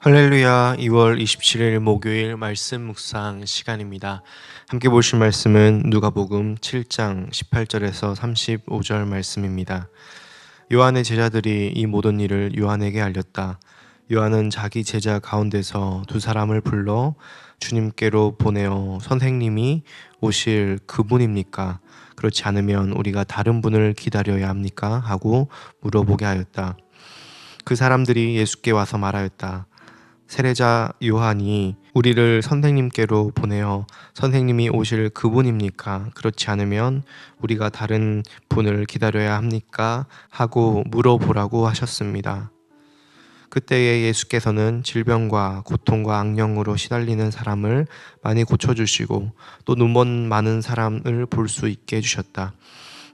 할렐루야. 2월 27일 목요일 말씀 묵상 시간입니다. 함께 보실 말씀은 누가복음 7장 18절에서 35절 말씀입니다. 요한의 제자들이 이 모든 일을 요한에게 알렸다. 요한은 자기 제자 가운데서 두 사람을 불러 주님께로 보내어 선생님이 오실 그분입니까? 그렇지 않으면 우리가 다른 분을 기다려야 합니까? 하고 물어보게 하였다. 그 사람들이 예수께 와서 말하였다. 세례자 요한이 우리를 선생님께로 보내어 선생님이 오실 그분입니까? 그렇지 않으면 우리가 다른 분을 기다려야 합니까? 하고 물어보라고 하셨습니다. 그때에 예수께서는 질병과 고통과 악령으로 시달리는 사람을 많이 고쳐주시고 또 눈먼 많은 사람을 볼 수 있게 해주셨다.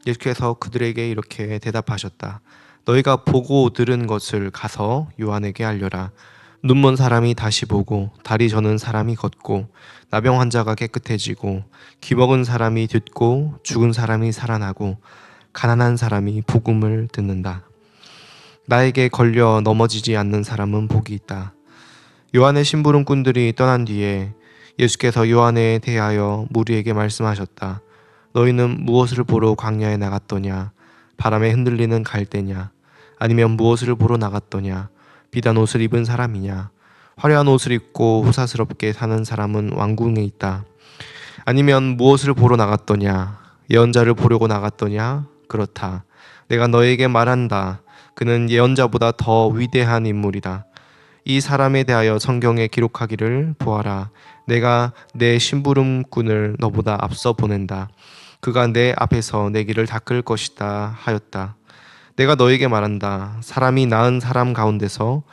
예수께서 그들에게 이렇게 대답하셨다. 너희가 보고 들은 것을 가서 요한에게 알려라. 눈먼 사람이 다시 보고 다리 저는 사람이 걷고 나병 환자가 깨끗해지고 귀 먹은 사람이 듣고 죽은 사람이 살아나고 가난한 사람이 복음을 듣는다. 나에게 걸려 넘어지지 않는 사람은 복이 있다. 요한의 심부름꾼들이 떠난 뒤에 예수께서 요한에 대하여 무리에게 말씀하셨다. 너희는 무엇을 보러 광야에 나갔더냐? 바람에 흔들리는 갈대냐? 아니면 무엇을 보러 나갔더냐? 비단 옷을 입은 사람이냐? 화려한 옷을 입고 호사스럽게 사는 사람은 왕궁에 있다. 아니면 무엇을 보러 나갔더냐? 예언자를 보려고 나갔더냐? 그렇다. 내가 너에게 말한다. 그는 예언자보다 더 위대한 인물이다. 이 사람에 대하여 성경에 기록하기를 보아라. 내가 내 심부름꾼을 너보다 앞서 보낸다. 그가 내 앞에서 내 길을 닦을 것이다 하였다. 내가 너에게 말한다. 사람이 낳은 사람 가운데서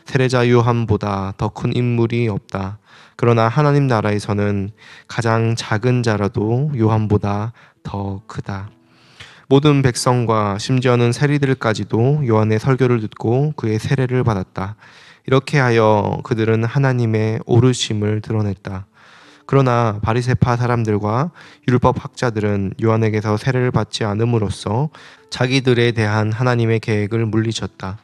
세례자 요한보다 더 큰 인물이 없다. 그러나 하나님 나라에서는 가장 작은 자라도 요한보다 더 크다. 모든 백성과 심지어는 세리들까지도 요한의 설교를 듣고 그의 세례를 받았다. 이렇게 하여 그들은 하나님의 오르심을 드러냈다. 그러나 바리새파 사람들과 율법 학자들은 요한에게서 세례를 받지 않음으로써 자기들에 대한 하나님의 계획을 물리쳤다.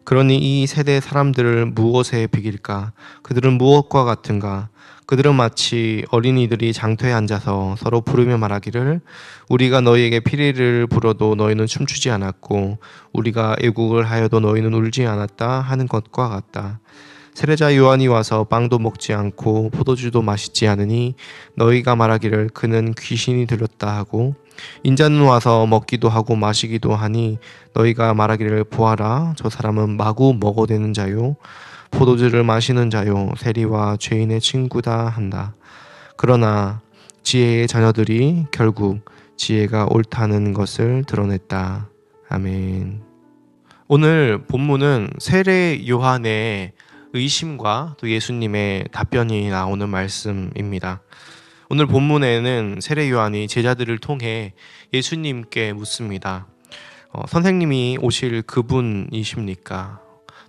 그러니 이 세대 사람들을 무엇에 비길까? 그들은 무엇과 같은가? 그들은 마치 어린이들이 장터에 앉아서 서로 부르며 말하기를 우리가 너희에게 피리를 불어도 너희는 춤추지 않았고 우리가 애국을 하여도 너희는 울지 않았다 하는 것과 같다. 세례자 요한이 와서 빵도 먹지 않고 포도주도 마시지 않으니 너희가 말하기를 그는 귀신이 들렸다 하고 인자는 와서 먹기도 하고 마시기도 하니 너희가 말하기를 보아라 저 사람은 마구 먹어대는 자요 포도주를 마시는 자요 세리와 죄인의 친구다 한다. 그러나 지혜의 자녀들이 결국 지혜가 옳다는 것을 드러냈다. 아멘. 오늘 본문은 세례 요한의 의심과 또 예수님의 답변이 나오는 말씀입니다. 오늘 본문에는 세례 요한이 제자들을 통해 예수님께 묻습니다. 선생님이 오실 그분이십니까?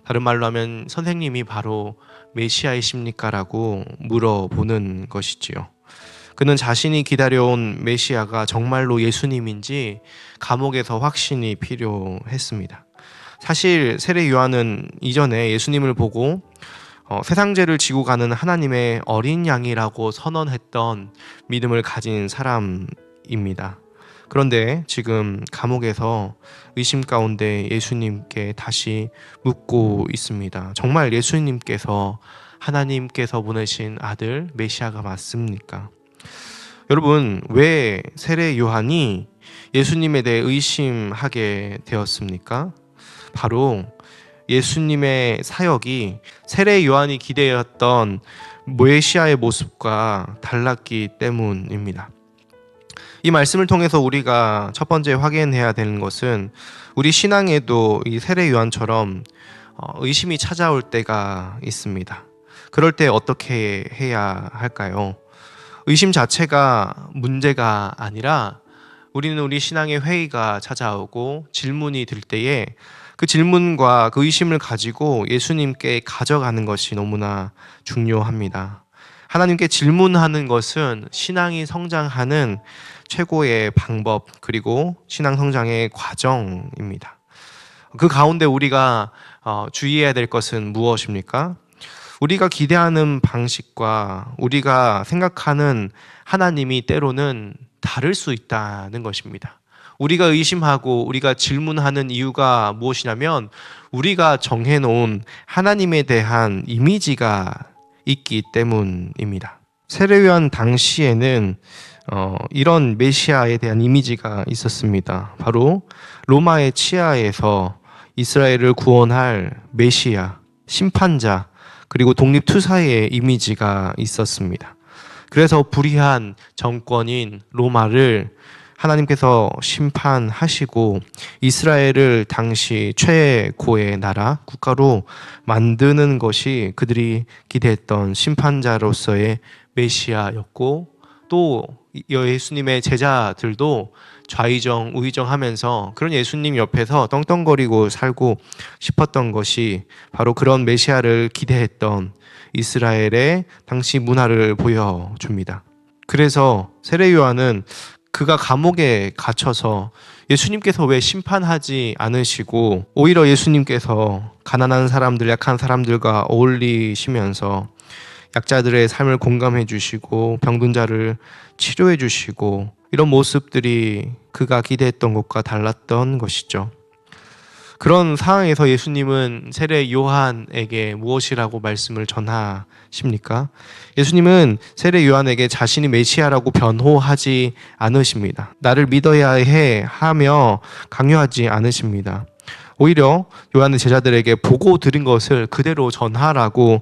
다른 말로 하면 선생님이 바로 메시아이십니까? 라고 물어보는 것이지요. 그는 자신이 기다려온 메시아가 정말로 예수님인지 감옥에서 확신이 필요했습니다. 사실 세례 요한은 이전에 예수님을 보고 세상 죄를 지고 가는 하나님의 어린 양이라고 선언했던 믿음을 가진 사람입니다. 그런데 지금 감옥에서 의심 가운데 예수님께 다시 묻고 있습니다. 정말 예수님께서 하나님께서 보내신 아들 메시아가 맞습니까? 여러분, 왜 세례 요한이 예수님에 대해 의심하게 되었습니까? 바로 예수님의 사역이 세례 요한이 기대했던 메시아의 모습과 달랐기 때문입니다. 이 말씀을 통해서 우리가 첫 번째 확인해야 되는 것은 우리 신앙에도 이 세례 요한처럼 의심이 찾아올 때가 있습니다. 그럴 때 어떻게 해야 할까요? 의심 자체가 문제가 아니라 우리는 우리 신앙의 회의가 찾아오고 질문이 들 때에 그 질문과 그 의심을 가지고 예수님께 가져가는 것이 너무나 중요합니다. 하나님께 질문하는 것은 신앙이 성장하는 최고의 방법 그리고 신앙 성장의 과정입니다. 그 가운데 우리가 주의해야 될 것은 무엇입니까? 우리가 기대하는 방식과 우리가 생각하는 하나님이 때로는 다를 수 있다는 것입니다. 우리가 의심하고 우리가 질문하는 이유가 무엇이냐면 우리가 정해놓은 하나님에 대한 이미지가 있기 때문입니다. 세례요한 당시에는 이런 메시아에 대한 이미지가 있었습니다. 바로 로마의 치하에서 이스라엘을 구원할 메시아, 심판자, 그리고 독립투사의 이미지가 있었습니다. 그래서 불의한 정권인 로마를 하나님께서 심판하시고 이스라엘을 당시 최고의 나라, 국가로 만드는 것이 그들이 기대했던 심판자로서의 메시아였고, 또 예수님의 제자들도 좌의정 우의정 하면서 그런 예수님 옆에서 떵떵거리고 살고 싶었던 것이 바로 그런 메시아를 기대했던 이스라엘의 당시 문화를 보여줍니다. 그래서 세례 요한은 그가 감옥에 갇혀서 예수님께서 왜 심판하지 않으시고 오히려 예수님께서 가난한 사람들, 약한 사람들과 어울리시면서 약자들의 삶을 공감해 주시고 병든 자를 치료해 주시고 이런 모습들이 그가 기대했던 것과 달랐던 것이죠. 그런 상황에서 예수님은 세례 요한에게 무엇이라고 말씀을 전하십니까? 예수님은 세례 요한에게 자신이 메시아라고 변호하지 않으십니다. 나를 믿어야 해 하며 강요하지 않으십니다. 오히려 요한의 제자들에게 보고 들은 것을 그대로 전하라고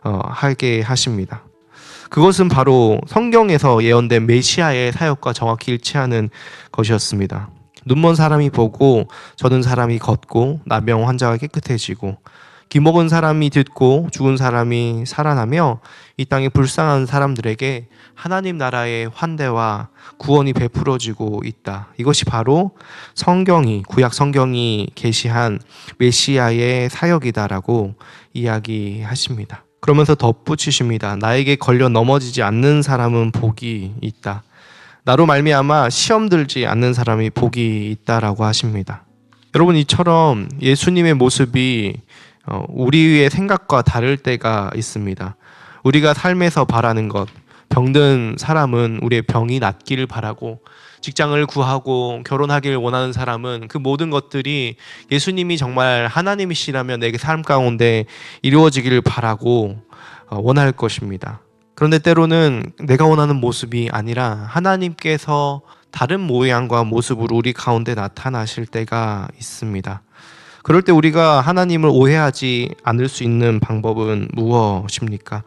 하게 하십니다. 그것은 바로 성경에서 예언된 메시아의 사역과 정확히 일치하는 것이었습니다. 눈먼 사람이 보고 젖은 사람이 걷고 나병 환자가 깨끗해지고 기먹은 사람이 듣고 죽은 사람이 살아나며 이 땅에 불쌍한 사람들에게 하나님 나라의 환대와 구원이 베풀어지고 있다. 이것이 바로 구약 성경이 계시한 메시아의 사역이다라고 이야기하십니다. 그러면서 덧붙이십니다. 나에게 걸려 넘어지지 않는 사람은 복이 있다. 나로 말미암아 시험 들지 않는 사람이 복이 있다라고 하십니다. 여러분, 이처럼 예수님의 모습이 우리의 생각과 다를 때가 있습니다. 우리가 삶에서 바라는 것, 병든 사람은 우리의 병이 낫기를 바라고, 직장을 구하고 결혼하길 원하는 사람은 그 모든 것들이 예수님이 정말 하나님이시라면 내게 삶 가운데 이루어지기를 바라고 원할 것입니다. 그런데 때로는 내가 원하는 모습이 아니라 하나님께서 다른 모양과 모습으로 우리 가운데 나타나실 때가 있습니다. 그럴 때 우리가 하나님을 오해하지 않을 수 있는 방법은 무엇입니까?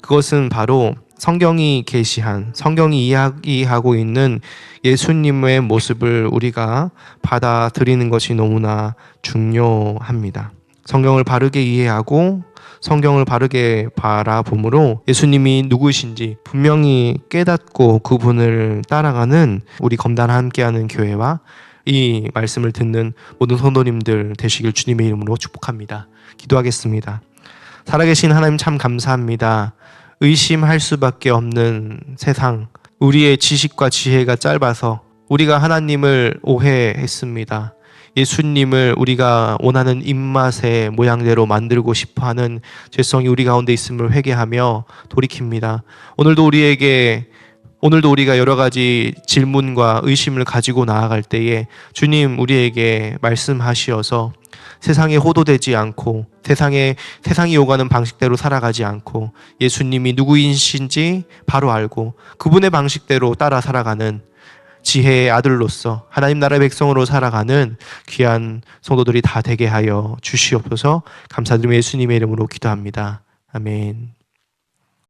그것은 바로 성경이 계시한, 성경이 이야기하고 있는 예수님의 모습을 우리가 받아들이는 것이 너무나 중요합니다. 성경을 바르게 이해하고 성경을 바르게 바라봄으로 예수님이 누구신지 분명히 깨닫고 그분을 따라가는 우리 검단 함께하는 교회와 이 말씀을 듣는 모든 성도님들 되시길 주님의 이름으로 축복합니다. 기도하겠습니다. 살아계신 하나님 참 감사합니다. 의심할 수밖에 없는 세상, 우리의 지식과 지혜가 짧아서 우리가 하나님을 오해했습니다. 예수님을 우리가 원하는 입맛의 모양대로 만들고 싶어하는 죄성이 우리 가운데 있음을 회개하며 돌이킵니다. 오늘도 우리가 여러 가지 질문과 의심을 가지고 나아갈 때에 주님 우리에게 말씀하시어서 세상에 호도되지 않고 세상이 요구하는 방식대로 살아가지 않고 예수님이 누구이신지 바로 알고 그분의 방식대로 따라 살아가는 지혜의 아들로서 하나님 나라의 백성으로 살아가는 귀한 성도들이 다 되게 하여 주시옵소서. 감사드리며 예수님의 이름으로 기도합니다. 아멘.